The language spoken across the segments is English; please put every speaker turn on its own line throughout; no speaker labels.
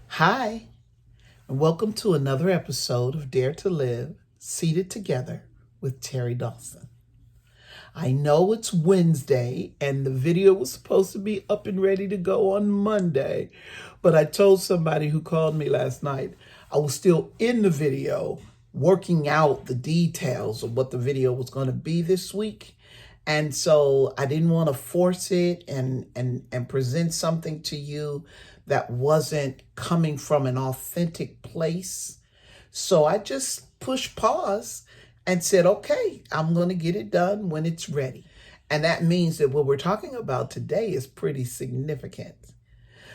Hi, and welcome to another episode of Dare to Live, Seated Together with Terry Dawson. I know it's Wednesday and the video was supposed to be up and ready to go on Monday, but I told somebody who called me last night I was still in the video working out the details of what the video was going to be this week. And so I didn't want to force it and present something to you that wasn't coming from an authentic place. So I just pushed pause and said, okay, I'm going to get it done when it's ready. And that means that what we're talking about today is pretty significant.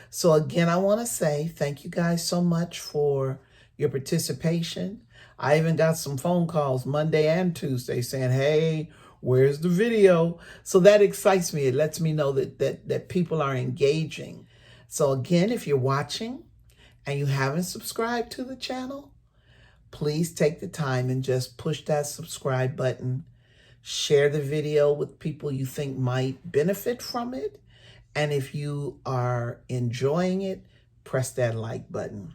So again, I want to say thank you guys so much for your participation. I even got some phone calls Monday and Tuesday saying, hey, where's the video? So that excites me. It lets me know that people are engaging. So again, if you're watching and you haven't subscribed to the channel, please take the time and just push that subscribe button. Share the video with people you think might benefit from it. And if you are enjoying it, press that like button.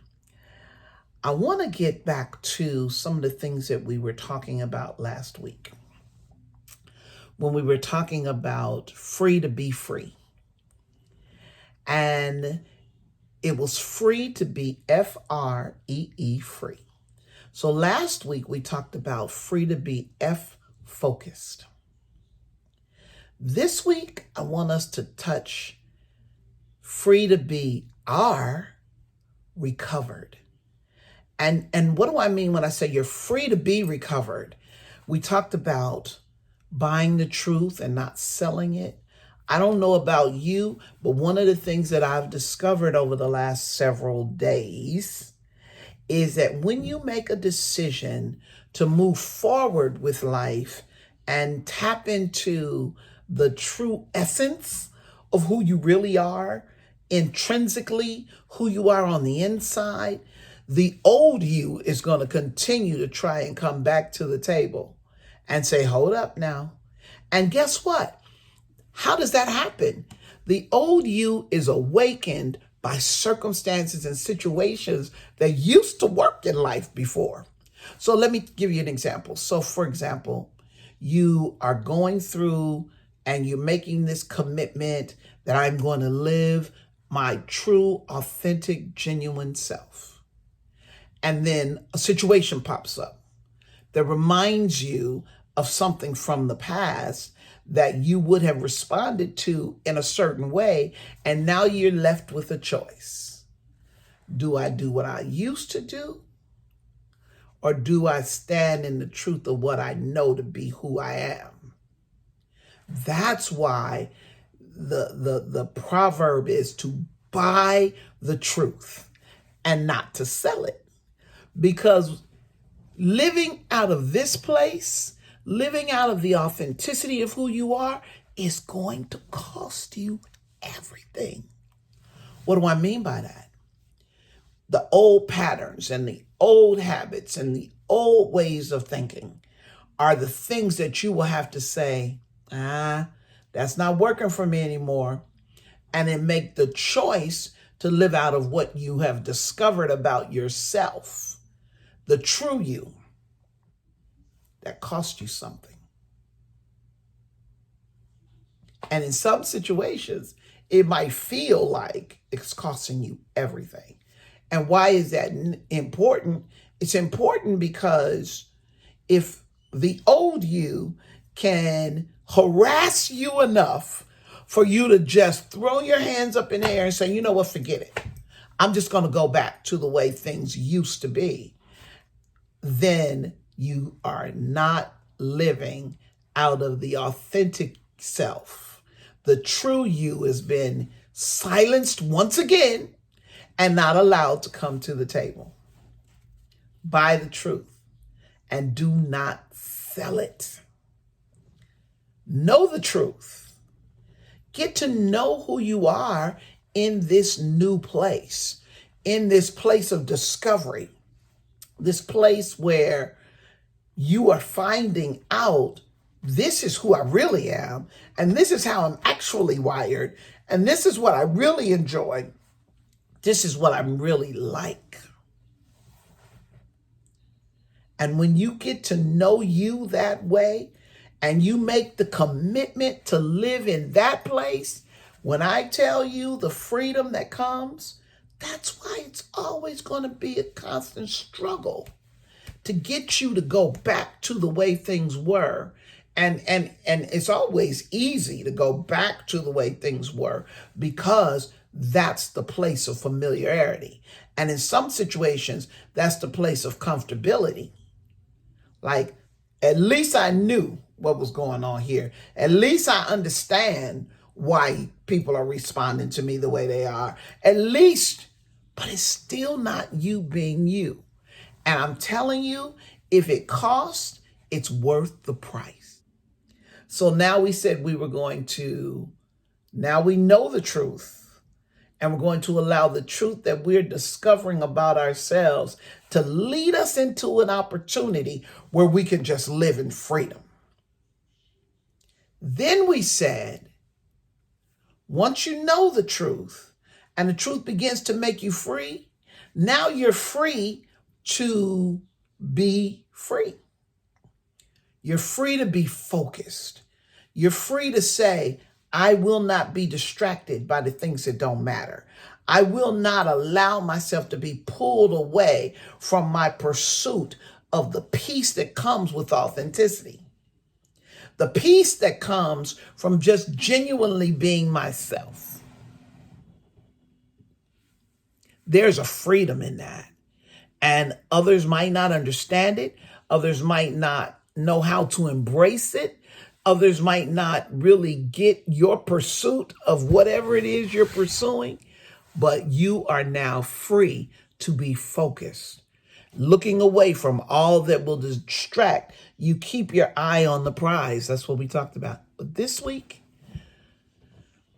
I want to get back to some of the things that we were talking about last week when we were talking about free to be free. And it was free to be F.R.E.E. free. So last week we talked about free to be F-focused. This week I want us to touch free to be R-recovered. And what do I mean when I say you're free to be recovered? We talked about buying the truth and not selling it. I don't know about you, but one of the things that I've discovered over the last several days is that when you make a decision to move forward with life and tap into the true essence of who you really are, intrinsically, who you are on the inside, the old you is going to continue to try and come back to the table and say, hold up now. And guess what? How does that happen? The old you is awakened by circumstances and situations that used to work in life before. So let me give you an example. So for example, you are going through and you're making this commitment that I'm going to live my true, authentic, genuine self. And then a situation pops up that reminds you of something from the past that you would have responded to in a certain way, and now you're left with a choice. Do I do what I used to do, or do I stand in the truth of what I know to be who I am? That's why the proverb is to buy the truth and not to sell it. Because living out of this place, living out of the authenticity of who you are is going to cost you everything. What do I mean by that? The old patterns and the old habits and the old ways of thinking are the things that you will have to say, that's not working for me anymore. And then make the choice to live out of what you have discovered about yourself, the true you. That cost you something. And in some situations, it might feel like it's costing you everything. And why is that important? It's important because if the old you can harass you enough for you to just throw your hands up in the air and say, you know what, forget it. I'm just going to go back to the way things used to be. Then you are not living out of the authentic self. The true you has been silenced once again and not allowed to come to the table. Buy the truth and do not sell it. Know the truth. Get to know who you are in this new place, in this place of discovery, this place where you are finding out this is who I really am, and this is how I'm actually wired, and this is what I really enjoy. This is what I'm really like. And when you get to know you that way and you make the commitment to live in that place, when I tell you the freedom that comes, that's why it's always going to be a constant struggle to get you to go back to the way things were. And it's always easy to go back to the way things were because that's the place of familiarity. And in some situations, that's the place of comfortability. Like, at least I knew what was going on here. At least I understand why people are responding to me the way they are. At least, but it's still not you being you. And I'm telling you, if it costs, it's worth the price. So now we said now we know the truth. And we're going to allow the truth that we're discovering about ourselves to lead us into an opportunity where we can just live in freedom. Then we said, once you know the truth and the truth begins to make you free, now you're free to be free. You're free to be focused. You're free to say, I will not be distracted by the things that don't matter. I will not allow myself to be pulled away from my pursuit of the peace that comes with authenticity. The peace that comes from just genuinely being myself. There's a freedom in that. And others might not understand it. Others might not know how to embrace it. Others might not really get your pursuit of whatever it is you're pursuing, but you are now free to be focused. Looking away from all that will distract, you keep your eye on the prize. That's what we talked about. But this week,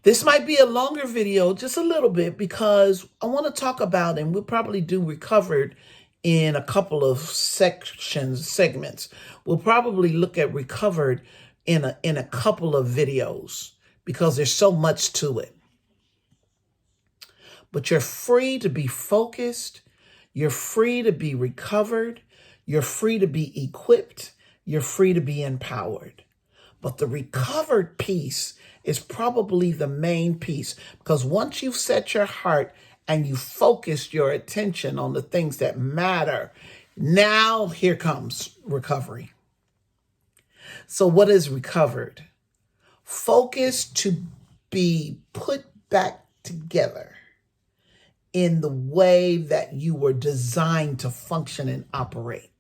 this might be a longer video, just a little bit, because I want to talk about, and we'll probably do recovered in a couple of segments. We'll probably look at recovered in a couple of videos because there's so much to it. But you're free to be focused. You're free to be recovered. You're free to be equipped. You're free to be empowered. But the recovered piece is probably the main piece, because once you've set your heart and you focused your attention on the things that matter, now here comes recovery. So what is recovered? Focus to be put back together in the way that you were designed to function and operate.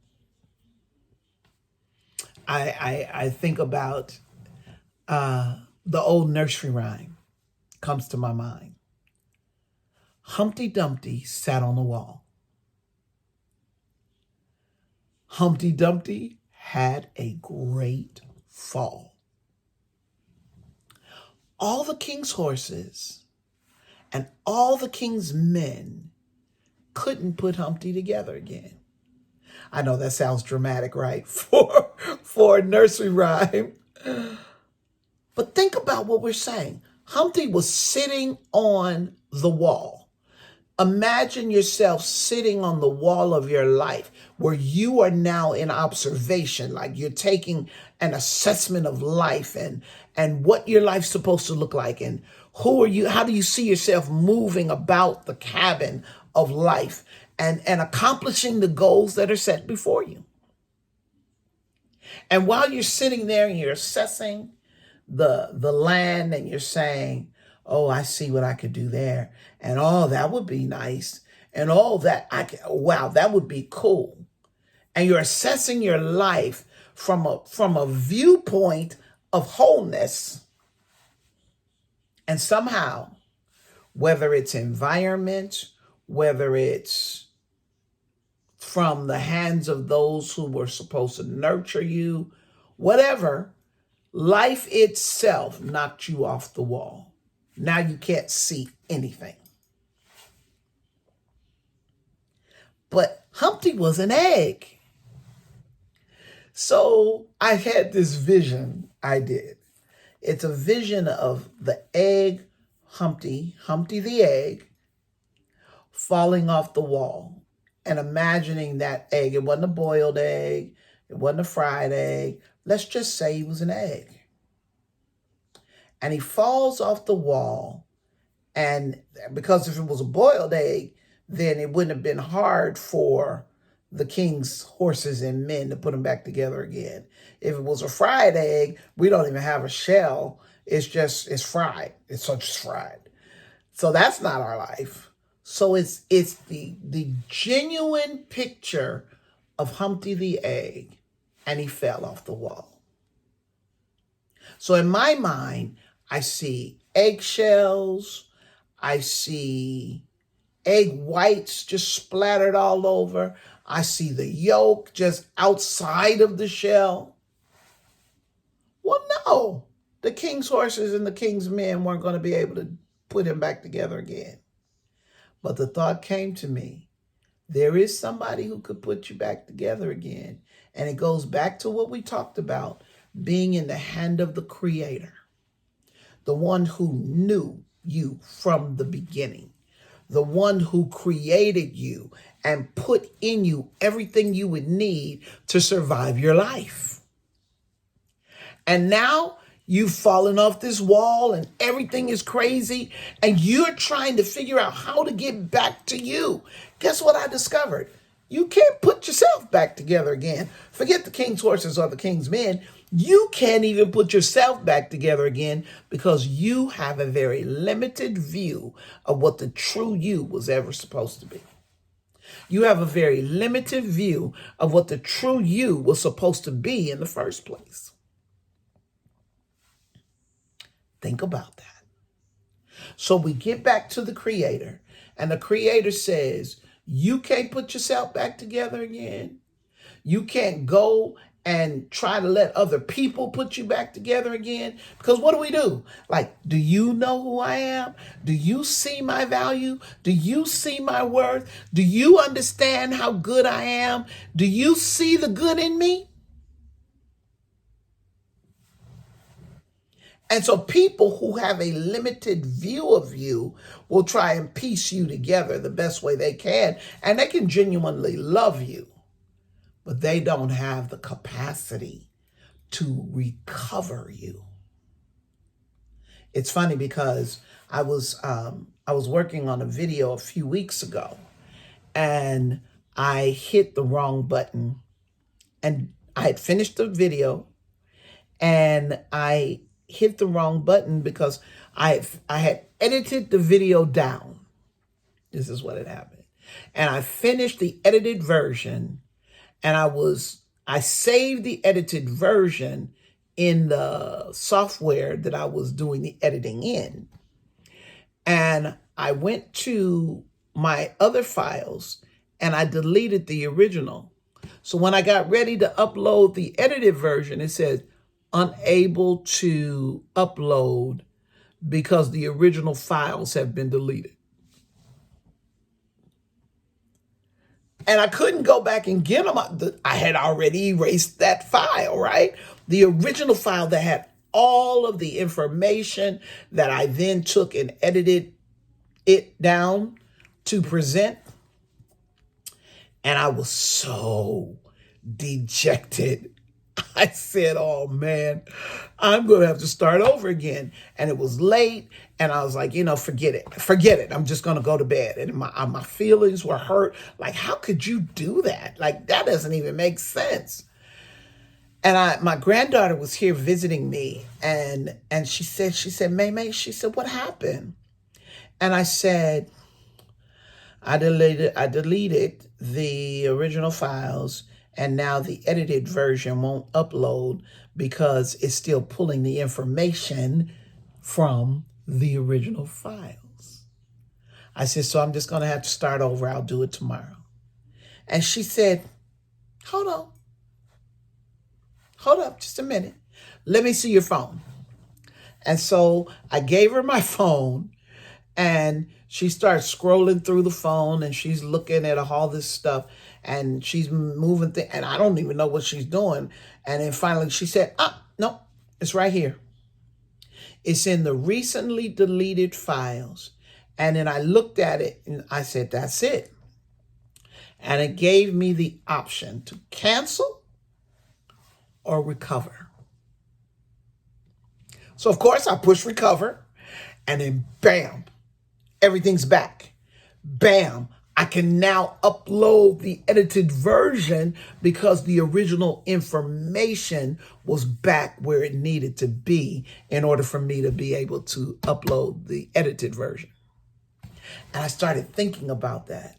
I think about the old nursery rhyme comes to my mind. Humpty Dumpty sat on the wall. Humpty Dumpty had a great fall. All the king's horses and all the king's men couldn't put Humpty together again. I know that sounds dramatic, right? For a nursery rhyme. But think about what we're saying. Humpty was sitting on the wall. Imagine yourself sitting on the wall of your life where you are now in observation, like you're taking an assessment of life and what your life's supposed to look like, and who are you, how do you see yourself moving about the cabin of life and accomplishing the goals that are set before you. And while you're sitting there and you're assessing the land and you're saying, oh, I see what I could do there. And oh, that would be nice. And oh, wow, that would be cool. And you're assessing your life from a viewpoint of wholeness. And somehow, whether it's environment, whether it's from the hands of those who were supposed to nurture you, whatever, life itself knocked you off the wall. Now you can't see anything. But Humpty was an egg. So I had this vision, I did. It's a vision of the egg, Humpty the egg, falling off the wall and imagining that egg. It wasn't a boiled egg. It wasn't a fried egg. Let's just say it was an egg. And he falls off the wall. And because if it was a boiled egg, then it wouldn't have been hard for the king's horses and men to put them back together again. If it was a fried egg, we don't even have a shell. It's fried. It's just fried. So that's not our life. So it's the genuine picture of Humpty the egg, and he fell off the wall. So in my mind, I see eggshells, I see egg whites just splattered all over. I see the yolk just outside of the shell. Well, no, the king's horses and the king's men weren't going to be able to put him back together again. But the thought came to me, there is somebody who could put you back together again. And it goes back to what we talked about, being in the hand of the Creator, the one who knew you from the beginning, the one who created you and put in you everything you would need to survive your life. And now you've fallen off this wall and everything is crazy and you're trying to figure out how to get back to you. Guess what I discovered? You can't put yourself back together again. Forget the king's horses or the king's men. You can't even put yourself back together again because you have a very limited view of what the true you was ever supposed to be. You have a very limited view of what the true you was supposed to be in the first place. Think about that. So we get back to the Creator, and the Creator says, you can't put yourself back together again. You can't go and try to let other people put you back together again. Because what do? Like, do you know who I am? Do you see my value? Do you see my worth? Do you understand how good I am? Do you see the good in me? And so people who have a limited view of you will try and piece you together the best way they can. And they can genuinely love you, but they don't have the capacity to recover you. It's funny because I was working on a video a few weeks ago and I hit the wrong button, and I had finished the video and I hit the wrong button because I had edited the video down. This is what had happened. And I finished the edited version, and I saved the edited version in the software that I was doing the editing in. And I went to my other files and I deleted the original. So when I got ready to upload the edited version, it said unable to upload because the original files have been deleted. And I couldn't go back and get them. I had already erased that file, right? The original file that had all of the information that I then took and edited it down to present. And I was so dejected. I said, oh man, I'm going to have to start over again. And it was late. And I was like, forget it. I'm just going to go to bed. And my feelings were hurt. Like, how could you do that? Like, that doesn't even make sense. And my granddaughter was here visiting me. And she said, May, she said, what happened? And I said, I deleted the original files, and now the edited version won't upload because it's still pulling the information from the original files. I said, so I'm just going to have to start over. I'll do it tomorrow. And she said, hold up just a minute. Let me see your phone. And so I gave her my phone, and she starts scrolling through the phone, and she's looking at all this stuff, and she's moving things, and I don't even know what she's doing. And then finally she said, no, it's right here. It's in the recently deleted files, And then I looked at it and I said, that's it. And it gave me the option to cancel or recover. So, of course, I pushed recover, and then bam, everything's back. Bam, I can now upload the edited version because the original information was back where it needed to be in order for me to be able to upload the edited version. And I started thinking about that.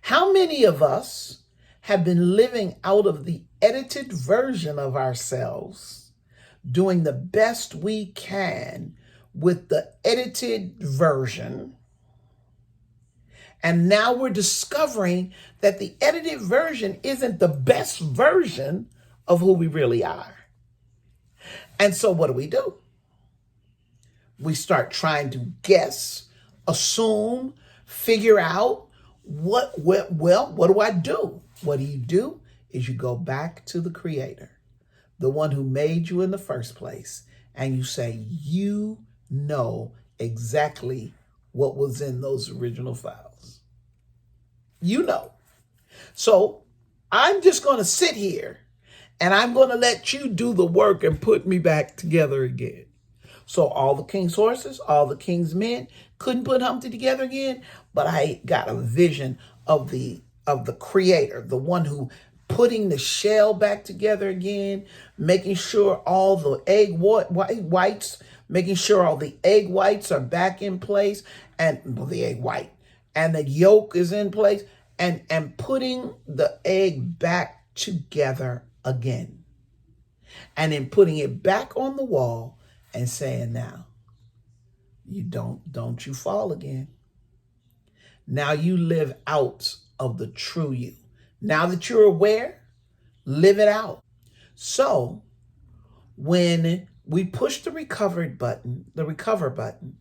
How many of us have been living out of the edited version of ourselves, doing the best we can with the edited version? And now we're discovering that the edited version isn't the best version of who we really are. And so what do? We start trying to guess, assume, figure out what do I do? What do is you go back to the Creator, the one who made you in the first place, and you say, you know exactly what was in those original files. You know. So I'm just going to sit here and I'm going to let you do the work and put me back together again. So all the king's horses, all the king's men couldn't put Humpty together again, but I got a vision of the Creator, the one who putting the shell back together again, making sure all the egg whites, making sure all the egg whites are back in place, and the egg white and the yolk is in place, and putting the egg back together again, and then putting it back on the wall and saying, now you don't you fall again. Now you live out of the true you. Now that you're aware, live it out. So when we pushed the recover button,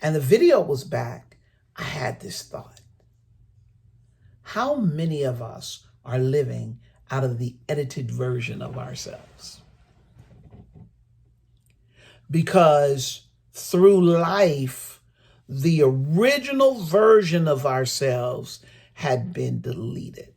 and the video was back, I had this thought. How many of us are living out of the edited version of ourselves? Because through life, the original version of ourselves had been deleted.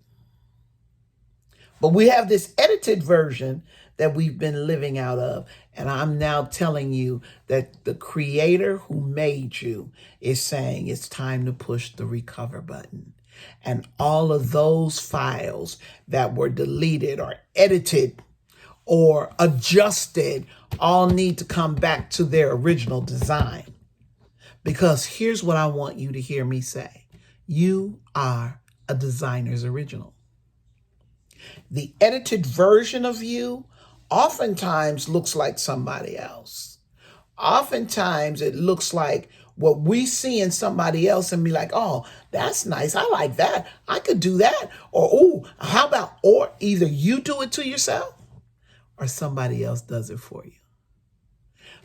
But we have this edited version that we've been living out of. And I'm now telling you that the Creator who made you is saying it's time to push the recover button. And all of those files that were deleted or edited or adjusted all need to come back to their original design. Because here's what I want you to hear me say. You are a designer's original. The edited version of you oftentimes looks like somebody else. Oftentimes it looks like what we see in somebody else and be like, oh, that's nice. I like that. I could do that. Or, oh, how about, or either you do it to yourself or somebody else does it for you.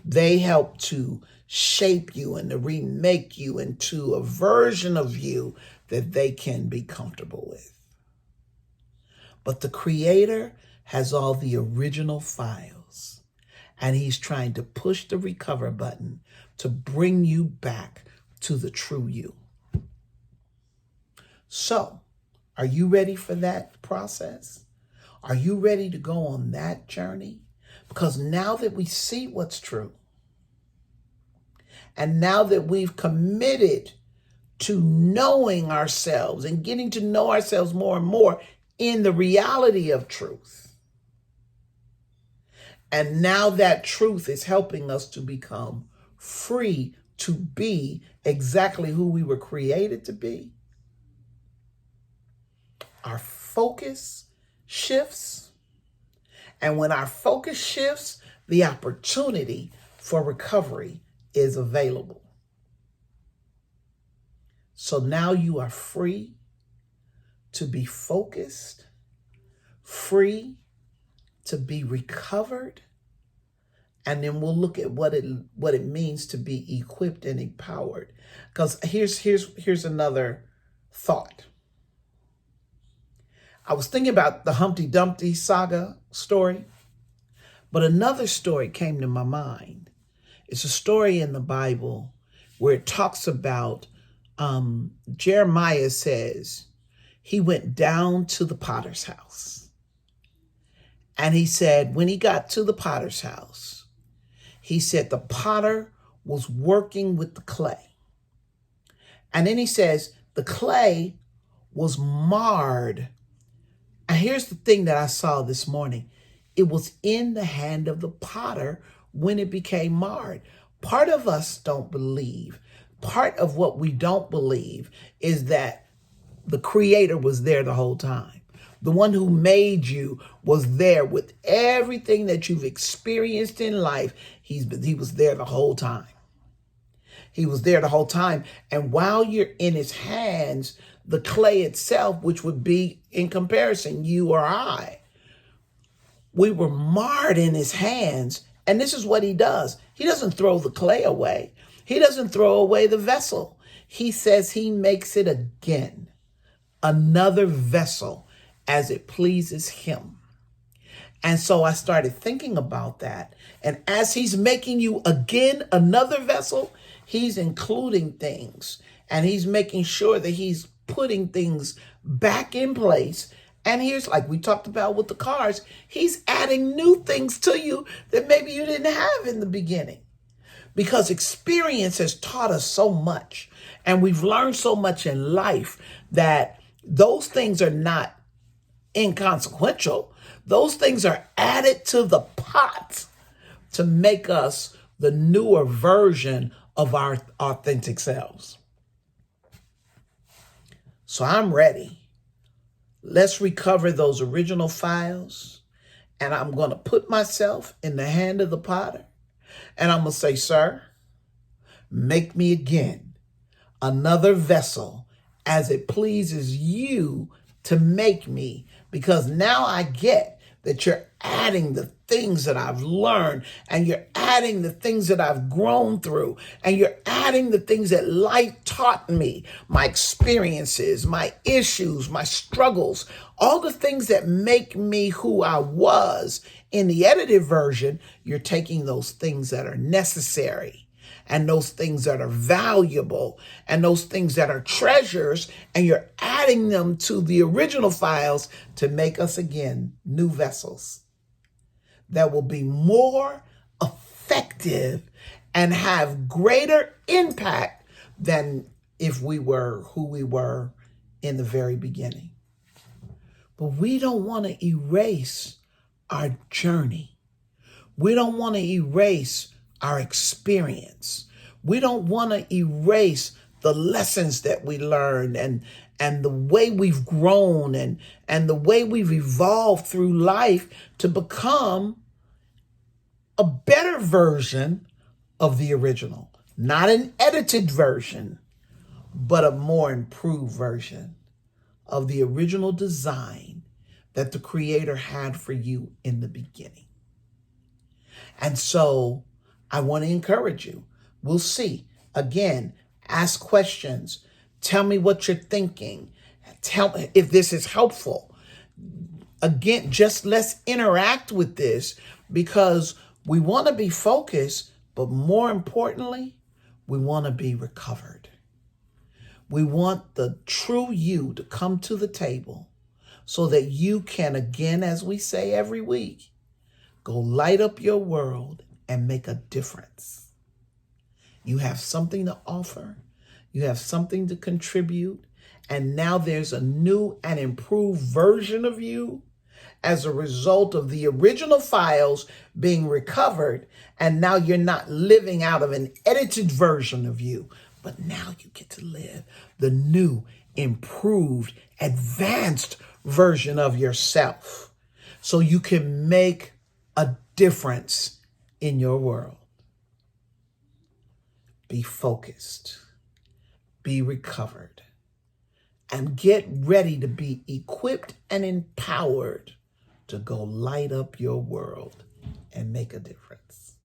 They help to shape you and to remake you into a version of you that they can be comfortable with. But the Creator has all the original files, and he's trying to push the recover button to bring you back to the true you. So, are you ready for that process? Are you ready to go on that journey? Because now that we see what's true, and now that we've committed to knowing ourselves and getting to know ourselves more and more in the reality of truth, and now that truth is helping us to become free to be exactly who we were created to be, our focus shifts. And when our focus shifts, the opportunity for recovery is available. So now you are free to be focused, free to be recovered. And then we'll look at what it means to be equipped and empowered. Because here's another thought. I was thinking about the Humpty Dumpty saga story, but another story came to my mind. It's a story in the Bible where it talks about Jeremiah says he went down to the potter's house. And he said, when he got to the potter's house, he said the potter was working with the clay. And then he says the clay was marred. And here's the thing that I saw this morning. It was in the hand of the potter when it became marred. Part of us don't believe. Part of what we don't believe is that the Creator was there the whole time. The one who made you was there with everything that you've experienced in life. He was there the whole time. He was there the whole time. And while you're in his hands, the clay itself, which would be in comparison, you or I, we were marred in his hands. And this is what he does. He doesn't throw the clay away. He doesn't throw away the vessel. He says he makes it again, another vessel as it pleases him. And so I started thinking about that. And as he's making you again another vessel, he's including things and he's making sure that he's putting things back in place. And here's, like we talked about with the cars, he's adding new things to you that maybe you didn't have in the beginning. Because experience has taught us so much and we've learned so much in life that those things are not inconsequential. Those things are added to the pot to make us the newer version of our authentic selves. So I'm ready. Let's recover those original files. And I'm going to put myself in the hand of the potter. And I'm going to say, sir, make me again another vessel as it pleases you to make me, because now I get that you're adding the things that I've learned and you're adding the things that I've grown through and you're adding the things that life taught me, my experiences, my issues, my struggles, all the things that make me who I was. In the edited version, you're taking those things that are necessary and those things that are valuable and those things that are treasures, and you're adding them to the original files to make us again new vessels that will be more effective and have greater impact than if we were who we were in the very beginning. But we don't want to erase our journey. We don't want to erase our experience. We don't want to erase the lessons that we learned and the way we've grown and the way we've evolved through life to become a better version of the original. Not an edited version, but a more improved version of the original design that the Creator had for you in the beginning. And so I want to encourage you. We'll see. Again, ask questions. Tell me what you're thinking. Tell me if this is helpful. Again, just let's interact with this, because we want to be focused, but more importantly, we want to be recovered. We want the true you to come to the table so that you can, again, as we say every week, go light up your world and make a difference. You have something to offer. You have something to contribute. And now there's a new and improved version of you as a result of the original files being recovered. And now you're not living out of an edited version of you, but now you get to live the new, improved, advanced version of yourself so you can make a difference in your world. Be focused, be recovered, and get ready to be equipped and empowered to go light up your world and make a difference.